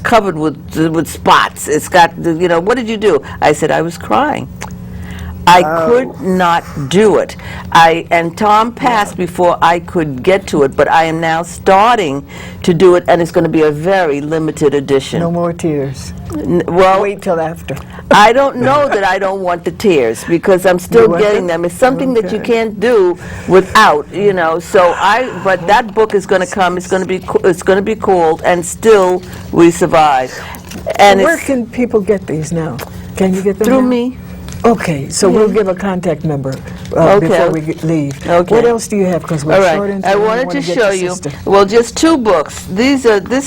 covered with spots. It's got, you know, what did you do? I said, I was crying. I could not do it. And Tom passed before I could get to it, but I am now starting to do it, and it's going to be a very limited edition. No more tears. Well, Wait till after. I don't know that I don't want the tears, because I'm still getting them. It's something that you can't do without, you know. So but that book is going to come. It's going to be called And Still We Survive. And Where can people get these now? Can you get them through now? me. Okay, so we'll give a contact number Okay. before we leave. Okay. What else do you have? Because we're All short right. in time. I We wanted wanna to get show to you, Sister. well, just 2 books. This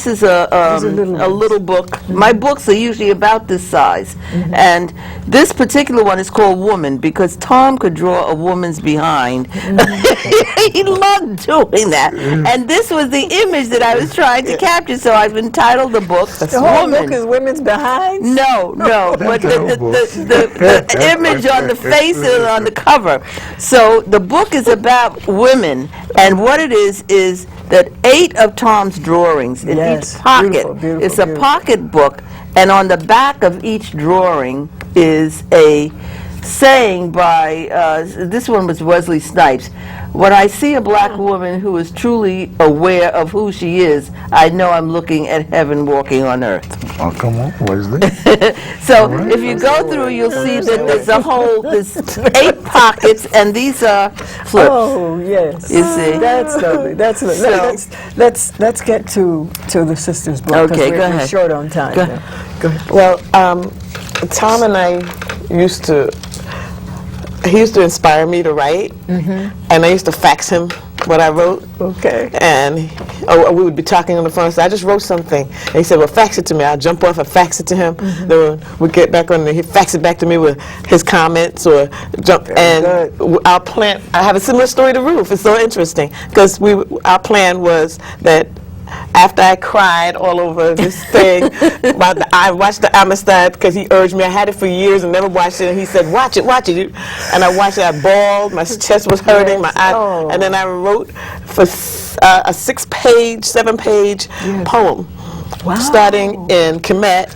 is a little ones. little book. My books are usually about this size. And this particular one is called Woman because Tom could draw a woman's behind. He loved doing that. And this was the image that I was trying to capture, so I've entitled the book The whole Woman. book is women's behinds? No, but the whole book. the image on the face and on the cover. So the book is about women, and what it is that 8 of Tom's drawings in Yes, each pocket. beautiful, beautiful, It's a beautiful. pocket book, and on the back of each drawing is a saying by, this one was Wesley Snipes. When I see a black woman who is truly aware of who she is, I know I'm looking at heaven walking on earth. Oh, come on, Wesley. So if you go through, you'll see that there's 8 pockets, and these are flips. Oh, yes. You see? That's lovely. That's lovely. So- Let's get to the sisters' book. 'cause Okay, go we're ahead. short on time. Go now. Go ahead. Well, Tom and I he used to inspire me to write, and I used to fax him what I wrote. Okay. And we would be talking on the phone. So I just wrote something, and he said, "Well, fax it to me." I'll jump off and fax it to him. Then we'd get back on, and he'd fax it back to me with his comments or jump. And our plan. I have a similar story to Ruth. It's so interesting because our plan was that after I cried all over this thing, I watched the Amistad because he urged me. I had it for years and never watched it. And he said, "Watch it, watch it." And I watched it. I bawled. My chest was hurting. My eye. Oh. And then I wrote for a 7-page poem, starting in Kemet,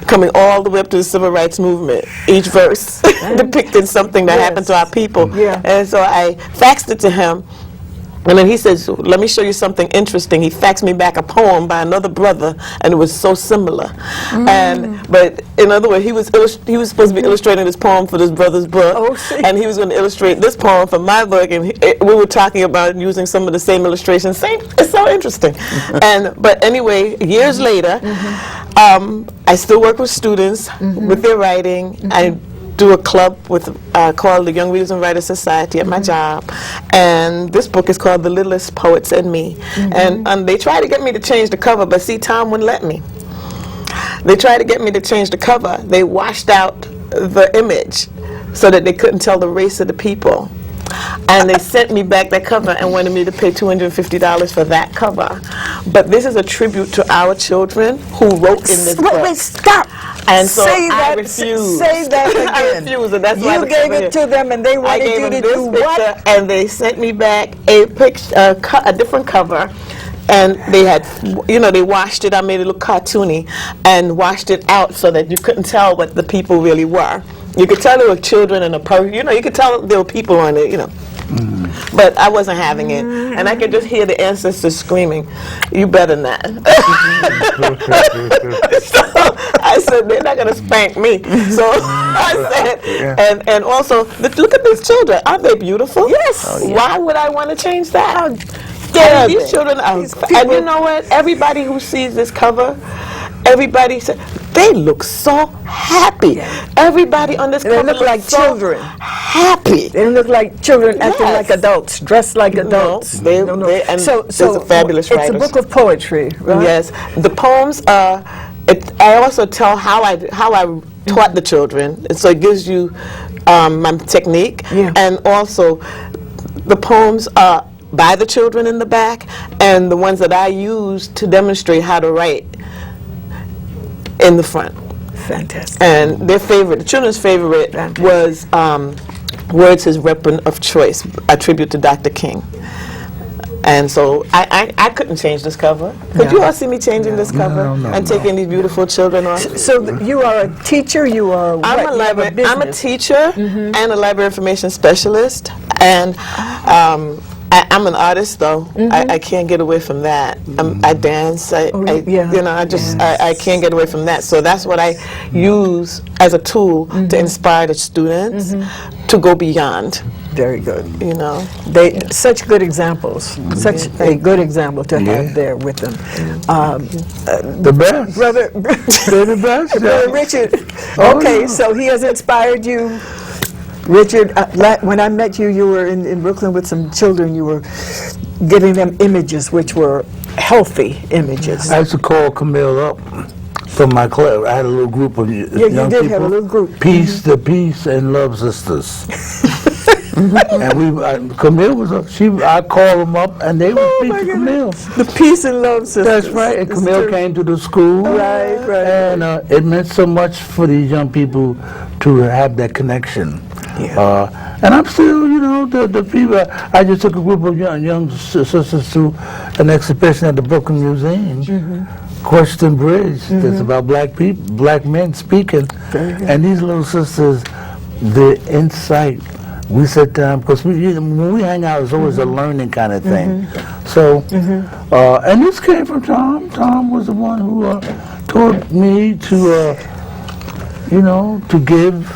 coming all the way up to the Civil Rights Movement. Each verse depicted something that happened to our people. Yeah. And so I faxed it to him. And then he says, "Let me show you something interesting." He faxed me back a poem by another brother, and it was so similar. But in other words, he was supposed to be illustrating this poem for this brother's book, Oh, see. and he was going to illustrate this poem for my book. And we were talking about using some of the same illustrations. It's so interesting. But anyway, years later, I still work with students with their writing. I do a club called the Young Readers and Writers Society at my job, and this book is called The Littlest Poets and Me. And they tried to get me to change the cover, but see, Tom wouldn't let me. They tried to get me to change the cover. They washed out the image so that they couldn't tell the race of the people. And they sent me back that cover and wanted me to pay $250 for that cover. But this is a tribute to our children who wrote in this book. Wait, stop. And so say I that, refuse. Say that again. I refuse, and that's why you the gave cover it to them, and they I wanted gave you them to this do picture, what? and they sent me back a picture, a different cover. And they had, they washed it. I made it look cartoony and washed it out so that you couldn't tell what the people really were. You could tell there were children and a person. You could tell there were people on it. But I wasn't having it, and I could just hear the ancestors screaming, "You better not!" So I said, "They're not going to spank me." So I said, and also, look at these children. Aren't they beautiful? Yes. Why would I want to change that? dare These they? children are, These and people- you know what? Everybody who sees this cover, everybody said they look so happy. Everybody on this They cover look like so children. happy. They look like children acting Yes. like adults, dressed like adults. they- and so there's a fabulous it's writers. a book of poetry, right? Yes, the poems are. I also tell how I taught the children, so it gives you my technique, Yeah. and also the poems are by the children in the back, and the ones that I use to demonstrate how to write in the front. Fantastic. And their favorite, the children's favorite, Fantastic. was "Words His Weapon of Choice," a tribute to Dr. King. And so I couldn't change this cover. Could you all see me changing this cover and taking these beautiful children off? So you are a teacher. You are what? I'm You have a business. teacher and a library information specialist, and I'm an artist though. I can't get away from that. I dance. I can't get away from that. So that's what I use as a tool to inspire the students to go beyond. Very good. They Such good examples. Such a good example to have there with them. The best. Brother, They're the best. Brother Richard. Okay, so he has inspired you. Richard, when I met you, you were in Brooklyn with some children. You were giving them images, which were healthy images. I used to call Camille up from my club. I had a little group of young people. You did have a little group. The Peace and Love Sisters. And Camille was up. I called them up, and they would speak to Camille. The Peace and Love Sisters. That's right. And Camille came to the school. Right. And it meant so much for these young people to have that connection. Yeah. And I'm still, the people. I just took a group of young sisters to an exhibition at the Brooklyn Museum. Question Bridge. It's about black men speaking. And these little sisters, the insight. We sit down because when we hang out, it's always a learning kind of thing. So, and this came from Tom. Tom was the one who taught me to, to give,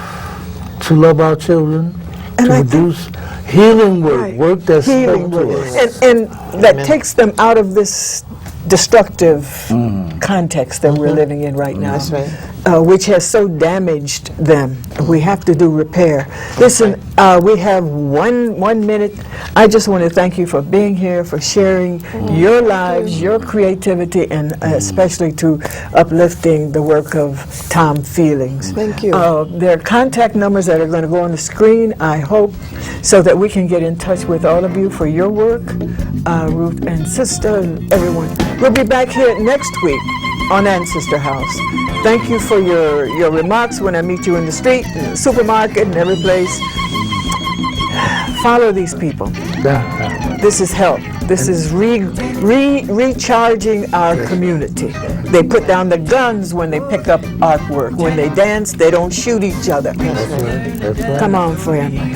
to love our children, to produce healing work, work that's spoke to us. And that takes them out of this destructive context that we're living in right now. That's right. Which has so damaged them. We have to do repair. Listen, we have one minute. I just want to thank you for being here, for sharing your lives, your creativity, and especially to uplifting the work of Tom Feelings. Thank you. There are contact numbers that are going to go on the screen, I hope, so that we can get in touch with all of you for your work, Ruth and Sister and everyone. We'll be back here next week on Ancestor House. Thank you for your remarks when I meet you in the street, in the supermarket, and every place. Follow these people. This is help. This is recharging our community. They put down the guns when they pick up artwork. When they dance, they don't shoot each other. That's right. Come on, family.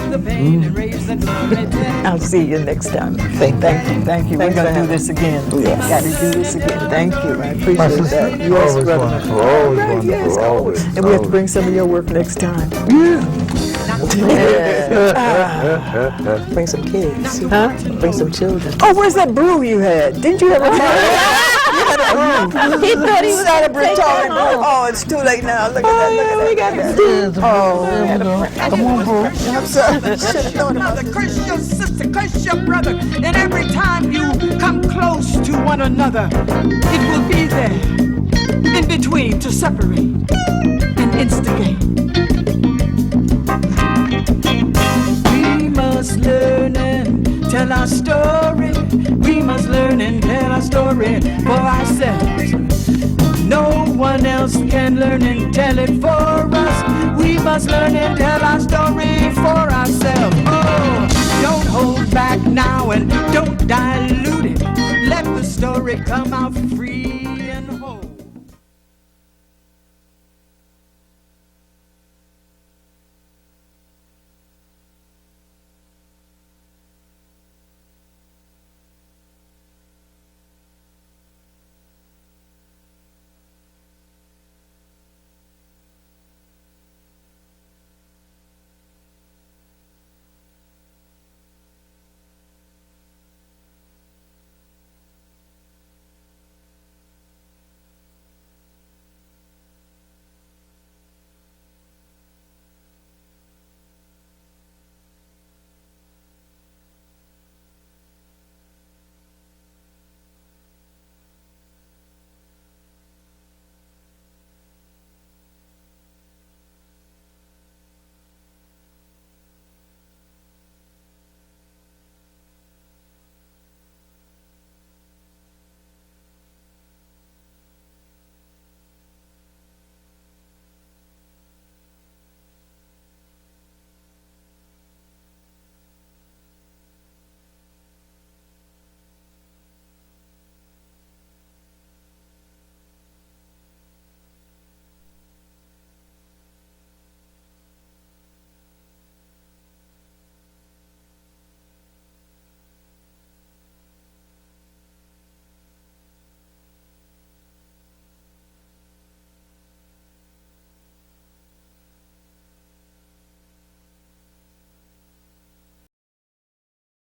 I'll see you next time. Thank you. We're going to do this again. Yes. Got to do this again. Thank you. I appreciate that. Yes, Always brother. wonderful. Always wonderful. Yes, always. And we have to bring some of your work next time. Bring some kids. Huh? Bring some children. Oh, where's that brew you had? Didn't you have a brew? He thought he was Not a going to take Britoni it brew. home. Oh, it's too late now. Look at that. We got the Come on, bro. I'm sorry. Should have known about Brother, curse your sister, curse your brother, and every time you come close to one another, it will be there, in between, to separate and instigate. We must learn and tell our story. We must learn and tell our story for ourselves. No one else can learn and tell it for us. We must learn and tell our story for ourselves. Oh, don't hold back now and don't dilute it. Let the story come out free and whole.